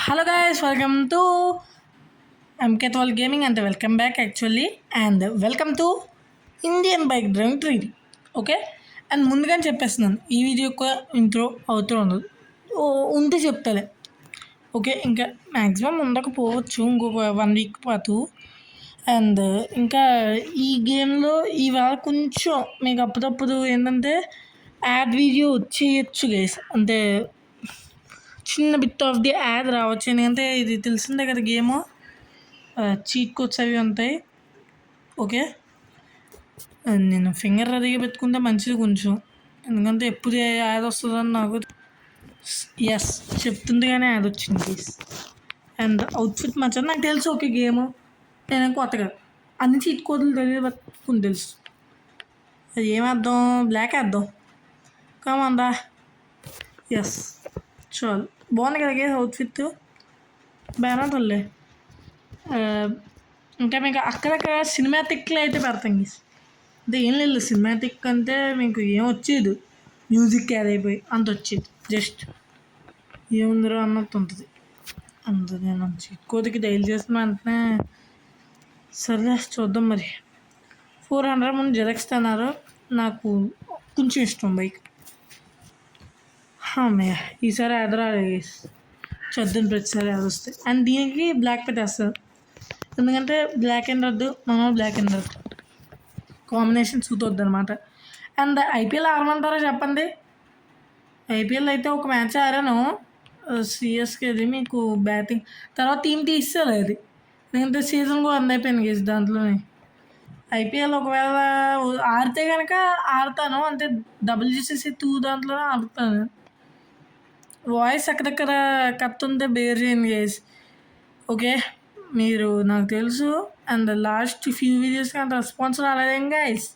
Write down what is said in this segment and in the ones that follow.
Hello guys, welcome to MK12 Gaming and welcome back actually and welcome to Indian Bike Driving 3D. Okay and ముందుగానే చెప్పేస్తున్నాను ఈ video యొక్క intro అవుతూ ఉండదు ఉంటే చెప్తాలే. ఓకే ఇంకా మ్యాక్సిమం ఉండకపోవచ్చు ఇంకొక 1 వీక్ పాటు. అండ్ ఇంకా ఈ గేమ్లో ఇవాళ కొంచెం మీకు అప్పుడప్పుడు ఏంటంటే యాడ్ వీడియో వచ్చేయచ్చు గైస్, అంటే చిన్న బిట్ ఆఫ్ ది యాడ్ రావచ్చు. ఎందుకంటే ఇది తెలిసిందే కదా గేము, చీట్ కోడ్స్ అవి ఉంటాయి. ఓకే నేను ఫింగర్ రెడీగా పెట్టుకుంటే మంచిది కొంచెం, ఎందుకంటే ఎప్పుడు యాడ్ వస్తుందని నాకు ఎస్ చెప్తుంది కానీ యాడ్ వచ్చింది ప్లీజ్. అండ్ అవుట్ఫిట్ మంచిది నాకు తెలుసు. ఓకే గేము నేను కొత్తగా అన్ని చీట్ కోడ్లు తెలియదు తెలుసు. అది ఏమేద్దాం, బ్లాక్ వేద్దాం కామందా. ఎస్ చాలు, బాగుంది కదా గేస్ అవుట్ఫిట్, బాగానే ఉంటుందిలే. ఇంకా మీకు అక్కడక్కడ సినిమాటిక్లో అయితే పెడతాం గీస్, అంటే ఏం లేదు సినిమాటిక్ అంటే మీకు ఏం వచ్చేది, మ్యూజిక్ యాడ్ అయిపోయి అంత వచ్చేది, జస్ట్ ఏముందరో అన్నట్టు ఉంటుంది. అంత నేను కోతికి డైల్ చేసిన వెంటనే సర్లే చూద్దాం. మరి 400 ముందు జెరాక్స్ అన్నారు, నాకు కొంచెం ఇష్టం బైక్. అమ్మయ్య ఈసారి ఎదరాలి చద్దని ప్రతిసారి అది వస్తాయి. అండ్ దీనికి బ్లాక్ పెట్టేస్తారు, ఎందుకంటే బ్లాక్ అండ్ రెడ్ మనం black and red combination suit అవుద్ది అనమాట. అండ్ ఐపీఎల్ ఆడమంటారా చెప్పండి. ఐపీఎల్ అయితే ఒక మ్యాచ్ ఆడాను సిఎస్కేది, మీకు బ్యాటింగ్ తర్వాత టీం తీస్తారు అది, ఎందుకంటే సీజన్ కూడా అంద అయిపోయింది గేసి దాంట్లోనే. ఐపీఎల్ ఒకవేళ ఆడితే కనుక ఆడతాను, అంటే WCC2 దాంట్లోనే ఆడుతాను. వాయిస్ అక్కడక్కడ కట్ ఉంటే బేర్ చేయండి గైస్. ఓకే మీరు నాకు తెలుసు, అండ్ లాస్ట్ ఫ్యూ వీడియోస్కి అంత రెస్పాన్స్ రాలేదేం గైస్,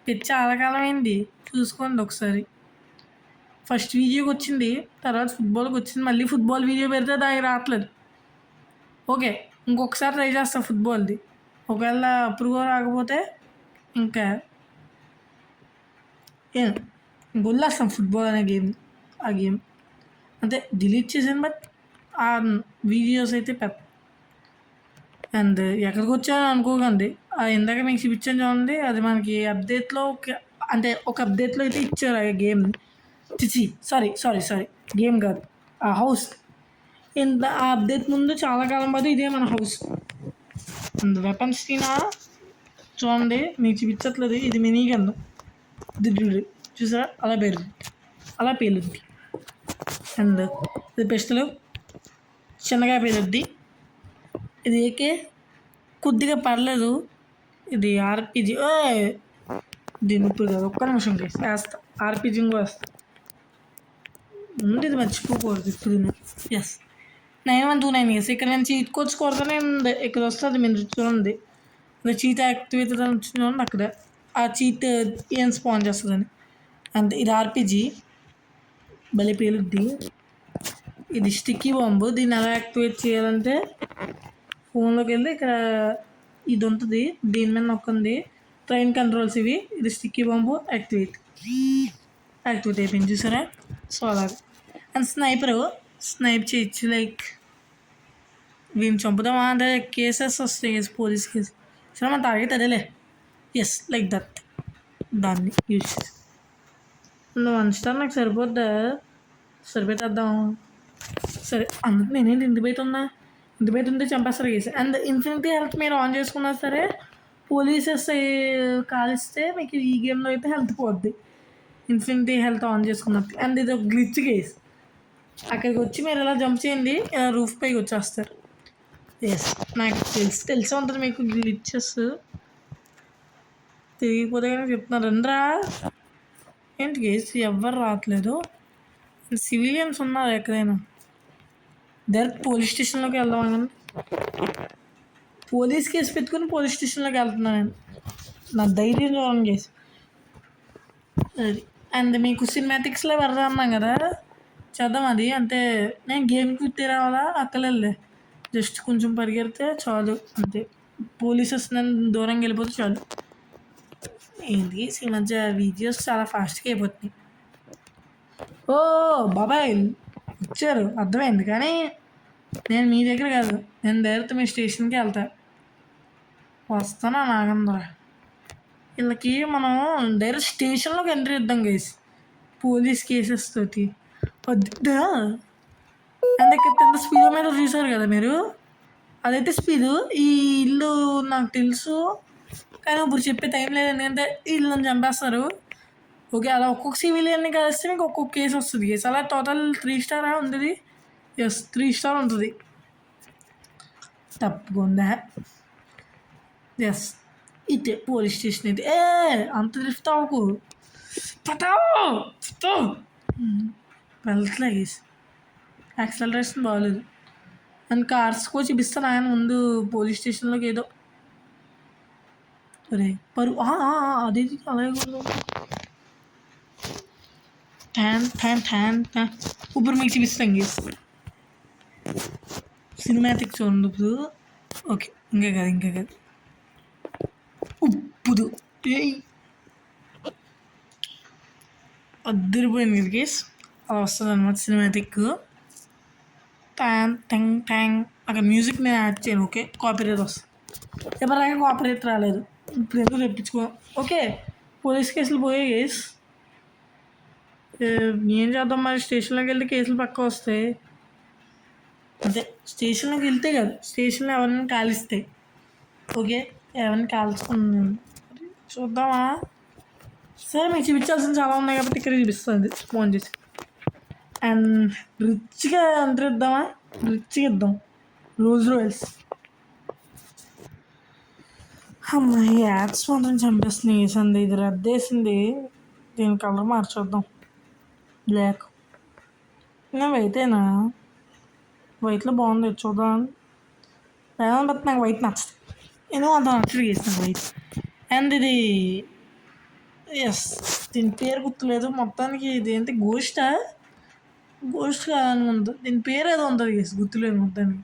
పిచ్చి ఆలకాలం అయింది. చూసుకోండి ఒకసారి, ఫస్ట్ వీడియోకి వచ్చింది, తర్వాత ఫుట్బాల్కి వచ్చింది, మళ్ళీ ఫుట్బాల్ వీడియో పెడితే దానికి రావట్లేదు. ఓకే ఇంకొకసారి ట్రై చేస్తాను ఫుట్బాల్ది, ఒకవేళ అప్రూవ్ రాకపోతే ఇంకా వదిలేస్తాం ఫుట్బాల్ అనే గేమ్. ఆ గేమ్ అంటే డిలీట్ చేశాను, బట్ ఆ వీడియోస్ అయితే పెద్ద. అండ్ ఎక్కడికి వచ్చానో అనుకోకండి, ఇందాక మీకు చూపించాను చూడండి, అది మనకి అప్డేట్లో అంటే ఒక అప్డేట్లో అయితే ఇచ్చారు ఆ గేమ్. సారీ గేమ్ కాదు, ఆ హౌస్. ఆ అప్డేట్ ముందు చాలా కాలం పాటు ఇదే మన హౌస్. అండ్ వెపన్స్ తినా చూడండి, మీకు చూపించట్లేదు, ఇది మినీ గన్ దిడ్డు చూసారా, అలా పేలుద్ది. అండ్ ఇది పిస్టల్ చిన్నగా పేలుద్ది. ఇది ఏకే కొద్దిగా పర్లేదు, ఇది ఆర్పిజి. దీని ఇప్పుడు కాదు, ఒక్క నిమిషం వేస్తా, ఆర్పిజి కూడా వేస్తా ఉంది, ఇది మర్చిపోకూడదు ఇప్పుడు. ఎస్ 9129 ఇయర్స్ ఇక్కడ నేను చీట్ కోడ్స్ కొడతానే ఉంది, ఇక్కడ వస్తుంది మీరు చూడండి, చీట్ యాక్టివేట్ అని చూడండి అక్కడ, ఆ చీట్ ఏం స్పాన్ చేస్తుందని. అండ్ ఇది ఆర్పిజి భలే పేలుద్ది. ఇది స్టిక్కీ బాంబు, దీన్ని ఎలా యాక్టివేట్ చేయాలంటే ఫోన్లోకి వెళ్ళి ఇక్కడ ఇది ఉంటుంది, దీని మీద నొక్కండి, ట్రైన్ కంట్రోల్స్ ఇవి, ఇది స్టిక్కీ బాంబు యాక్టివేట్ అయిపోయింది చూసారా. సో అలాగే. అండ్ స్నైప్ చేయొచ్చు, లైక్ వీడిని చంపుదామా అంటే కేసెస్ వస్తాయి, పోలీస్ కేసు. సరే మన టార్గెట్ అదేలే. ఎస్ లైక్ దట్, దాన్ని యూజ్ చేసి 1 స్టార్ నాకు సరిపోతేద్దాం. సరే అందుకు నేనేంటి ఇంటి బయట ఉంటే చంపేస్తారు కేసు. అండ్ ఇన్ఫినిటీ హెల్త్ మీరు ఆన్ చేసుకున్నా సరే పోలీసెస్ కాలిస్తే మీకు ఈ గేమ్లో అయితే హెల్త్ పోద్ది, ఇన్ఫినిటీ హెల్త్ ఆన్ చేసుకున్నట్టు. అండ్ ఇది ఒక గ్లిచ్ కేస్, అక్కడికి వచ్చి మీరు ఎలా జంప్ చేయండి, ఇలా రూఫ్ పైకి వచ్చేస్తారు. ఎస్ నాకు తెలిసే ఉంటుంది మీకు గ్లిచెస్, తిరిగిపోతే కానీ చెప్తున్నారు రండ్రా. ఏంటి కేసు ఎవ్వరు రావట్లేదు, సివిలియన్స్ ఉన్నారు ఎక్కడైనా. డైరెక్ట్ పోలీస్ స్టేషన్లోకి వెళ్దాం కానీ, పోలీస్ కేసు పెట్టుకుని పోలీస్ స్టేషన్లోకి వెళ్తున్నాను నేను, నా ధైర్యం చూడండి కేసు అది. అండ్ మీకు సినిమాటిక్స్లో పెడదాం అన్నాం కదా, చేద్దాం అది. అంటే నేను గేమ్కి కుట్టి రావాలా అక్కర్లేదులే, జస్ట్ కొంచెం పరిగెడితే చాలు, అంతే. పోలీసెస్ నన్ను దూరంగా వెళ్ళిపోతే చాలు. ఏంటి ఈ మధ్య వీడియోస్ చాలా ఫాస్ట్గా అయిపోతున్నాయి. ఓ బాబాయ్ వచ్చారు అర్థమైంది, కానీ నేను మీ దగ్గర కాదు, నేను డైరెక్ట్ మీ స్టేషన్కి వెళ్తా. వస్తానా నాగంద్ర. వీళ్ళకి మనం డైరెక్ట్ స్టేషన్లోకి ఎంట్రీ ఇద్దాం గైస్, పోలీస్ కేసెస్ తోటి. వద్దా అందుకే కింద స్పీడ్ మీద చూసారు కదా మీరు, అదైతే స్పీడు. ఈ ఇల్లు నాకు తెలుసు, కానీ ఇప్పుడు చెప్పే టైం లేదు, ఎందుకంటే ఇల్లుని చంపేస్తారు. ఓకే, అలా ఒక్కొక్క సివిలియన్ని కలిస్తే మీకు ఒక్కొక్క కేసు వస్తుంది కేసు. అలా టోటల్ 3 స్టారా ఉంది? ఎస్, 3 స్టార్ ఉంటుంది. తప్పకుండా. ఎస్, ఇదే పోలీస్ స్టేషన్ అయితే. అంత డ్రిఫ్ట్ అవ్వకు, వెళ్తలే గేసి. యాక్సలరేషన్ బాగాలేదు. అండ్ కార్స్ కూడా చూపిస్తాను ఆయన ముందు పోలీస్ స్టేషన్లోకి ఏదో. అరే అదే అలాగే ఇప్పుడు మీకు చూపిస్తాం గేస్. సినిమాటిక్ చూడండి ఇప్పుడు. ఓకే, ఇంకా కాదు ఉప్పుదు. అద్దరిపోయింది కదా గేస్. అలా వస్తుంది అనమాట సినిమాటిక్. ట్యాంగ్ అక్కడ మ్యూజిక్ నేను యాడ్ చేయను. ఓకే, కాపీరైట్ వస్తుంది. ఎవరైనా కాపీరైట్ రాలేదు, ఇప్పుడు ఎందుకు తెప్పించుకో. ఓకే, పోలీస్ కేసులు పోయాయి గేస్. ఏం చేద్దాం మరి, స్టేషన్లోకి వెళ్తే కేసులు పక్క వస్తాయి. అంటే స్టేషన్లోకి వెళ్తే కదా, స్టేషన్లో ఎవరిని కాలిస్తాయి. ఓకే, ఎవరిని కాల్చుకుని చూద్దామా. సరే, మీకు చూపించాల్సిన చాలా ఉన్నాయి కాబట్టి ఇక్కడ చూపిస్తుంది ఫోన్ చేసి. అండ్ రిచ్గా ఎంటర్ ఇద్దామా, రిచ్గా ఇద్దాం. Rolls Royce. అమ్మాయి యాడ్స్ మాత్రం చంపేస్తున్నాయి వేసింది. ఇది రద్దేసింది, దీని కలర్ మార్చేద్దాం బ్లాక్. నేను వైటేనా, వైట్లో బాగుంది చూద్దాం. బట్ నాకు వైట్ నచ్చదు, ఏదో అంత నచ్చదు చేసిన వైట్. అండ్ ఇది ఎస్, దీని పేరు గుర్తులేదు మొత్తానికి. ఇది ఏంటి, గోస్ట్ కాదని ఉంది, దీని పేరు ఏదో ఉంటుంది గేస్, గుర్తులేదు మొత్తానికి.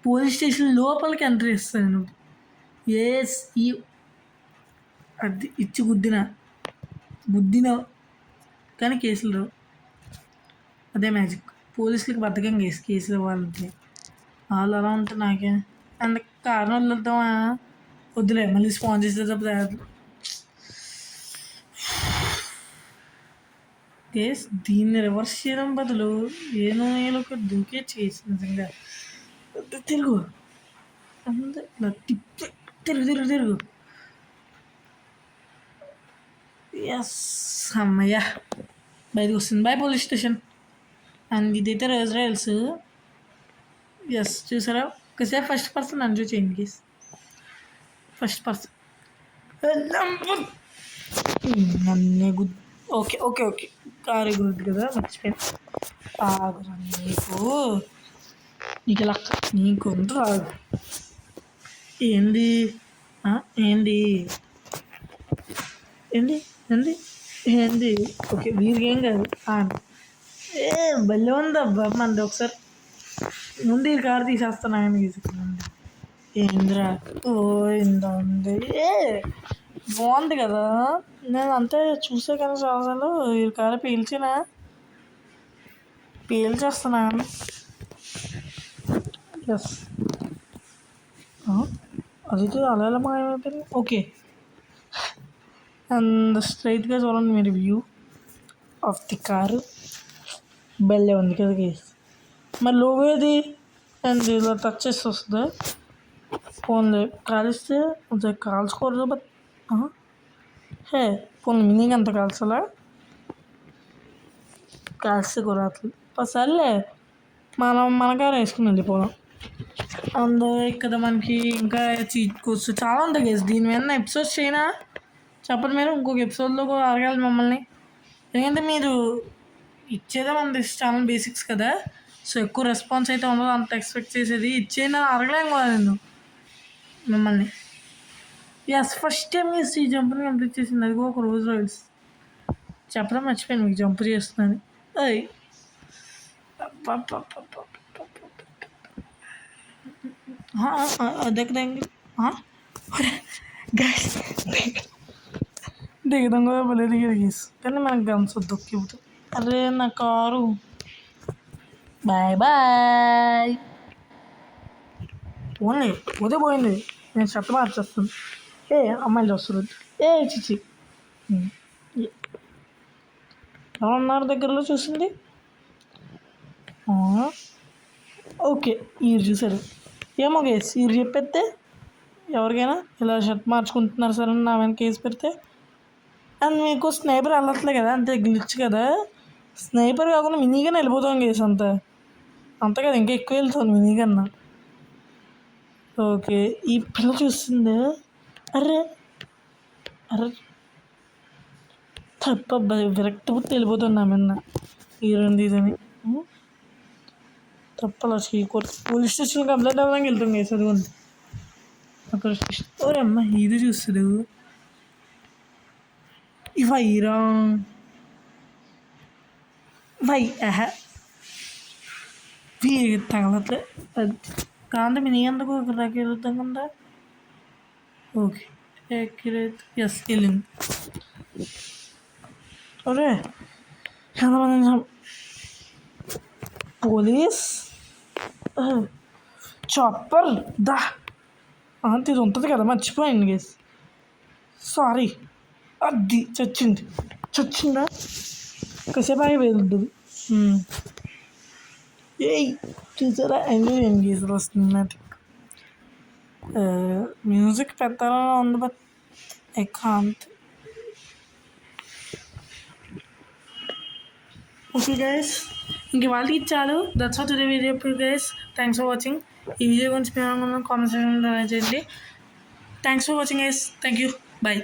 పోలీస్ స్టేషన్ లోపలికి ఎంట్రీ ఇస్తాను నేను. ఎస్, ఈ అది ఇచ్చి గుద్దిన కానీ కేసులు రావు. అదే మ్యాజిక్. పోలీసులకి బద్దకం కేసులు ఇవ్వాలంటే. వాళ్ళు అలా ఉంటే నాకే. అండ్ కారణం వదిలేద్దామా, వద్దులే మళ్ళీ స్పాన్స్ చేస్తే తప్ప. కేస్ దీన్ని రివర్స్ చేయడం బదులు ఏనో ఏలోకి దూకే చేసి నిజంగా. తిరుగు అంతే, ఇలా తిరుగు. ఎస్, అమ్మయ్యా బయటకు వస్తుంది. By police station. అండ్ ఇదైతే రోజ్ రాయల్స్. ఎస్, చూసారా ఒకసారి ఫస్ట్ పర్సన్ ఎంజాయ్ చేయండి కేస్. ఫస్ట్ పర్సన్ నన్నే ఓకే కారు గుడ్ కదా, మర్చిపోయాను. ఆగురా నీకు ఇలా నీకు రాదు. ఏంది ఏంది ఏంది ఏంది ఏంది ఓకే, వీరికి ఏం కాదు. భలే ఉందబ్బా మంది. ఒకసారి ముందు ఈ కారు తీసేస్తాను ఆయన తీసుకున్నాను. ఏంద్రా ఇంత ఉంది, బాగుంది కదా. నేను అంతే చూసే కానీ చాలాసార్లు ఈ కారు పీల్చేస్తున్నాను. ఎస్, అదైతే అలా ఎలా మాయమైపోయింది. ఓకే, అండ్ స్ట్రైట్గా చూడండి మీరు వ్యూ ఆఫ్ ది కారు. బెల్లే ఉంది కదా కేస్. మరి లోగో ఏది? అండ్ ఇలా టచ్ చేసి వస్తుందా? ఫోన్లో కాలిస్తే కాల్చుకోరు. బట్ ఫోన్ మీనింగ్ అంత కాల్చాలా, కాల్స్తే కురాట్లు. సర్లే, మన కారు వేసుకుని వెళ్ళిపోదాం. అందు ఇక్కడ మనకి ఇంకా కూర్చో చాలా ఉంటాయి కేసు. దీని మీద ఎపిసోడ్స్ చేయనా చెప్పండి మీరు. ఇంకొక ఎపిసోడ్లో కూడా అడగాలి మమ్మల్ని, ఎందుకంటే మీరు ఇచ్చేదే మన ఛానల్ బేసిక్స్ కదా. సో ఎక్కువ రెస్పాన్స్ అయితే ఉండదు, అంత ఎక్స్పెక్ట్ చేసేది ఇచ్చేది అడగలేం కదా నేను మిమ్మల్ని. ఎస్, ఫస్ట్ టైం ఈ జంప్ని కంప్లీట్ చేసింది, అది కూడా ఒక రోజ్ రాయల్స్. చెప్పడం మర్చిపోయాను మీకు, జంప్ చేస్తున్నాను. దగ్గర దిగదాం కూడా భలే దిగేసి, కానీ మనకు గన్స్ వద్దు. అరే నా కారు. బాయ్ ఓన్లీ పోతే పోయింది, నేను షర్ట్ మార్చేస్తాను. ఏ అమ్మాయిలు వస్తారు, ఏ చిచ్చి ఎవరున్నారు దగ్గరలో చూసింది. ఓకే, ఈరు చూసారు. ఏమో గేస్ ఈరు చెప్పేస్తే ఎవరికైనా ఇలా షర్ట్ మార్చుకుంటున్నారు సార్ అని నా వెనక కేసు పెడితే. అండ్ మీకు స్నైపర్ వెళ్ళట్లే కదా, అంతే గ్లిచ్ కదా. స్నైపర్ కాకుండా మినీగానే వెళ్ళిపోతాం గేస్, అంతా అంతే కదా, ఇంకా ఎక్కువ వెళ్తాను మినీగన్నా. ఓకే, ఈ పిల్ల చూస్తుంది. అర్రే అర్రే తప్ప విరక్తి పుట్టి వెళ్ళిపోతున్నా మిన్న ఈ రెండు ఇదని. తప్పలా చేయకూడదు. పోలీస్ స్టేషన్ కంప్లైంట్ అవ్వడానికి వెళ్తాం కదా చదువుంది అక్కడ స్టేషన్. ఓరే అమ్మ ఇది చూస్తుడు ఇవైరా వై తగలట్లే అది కాంటే మీ నీ ఎందుకు దాకా వెళ్తాం కదా. ఓకే యాక్యురేట్, ఎస్ వెళ్ళింది. అరే ఎంతమంది పోలీస్ చాపర్ దా అంత ఇది ఉంటుంది కదా, మర్చిపోయాను గేస్, సారీ. అది చచ్చిందా కాసేపు ఆగి వెళ్తుంది. ఏయ్ చూసారా, ఎంజాయ్ చేయండి గీజర్ వస్తుంది. మ్యూజిక్ పెద్దగా ఉంది but I can't. Okay guys, ఇంక వాళ్ళకి ఇచ్చాడు. That's all today video guys. Thanks for watching. ఈ వీడియో గురించి మేము కామెంట్ సెక్షన్లో చేయండి. Thanks for watching guys. Thank you, bye.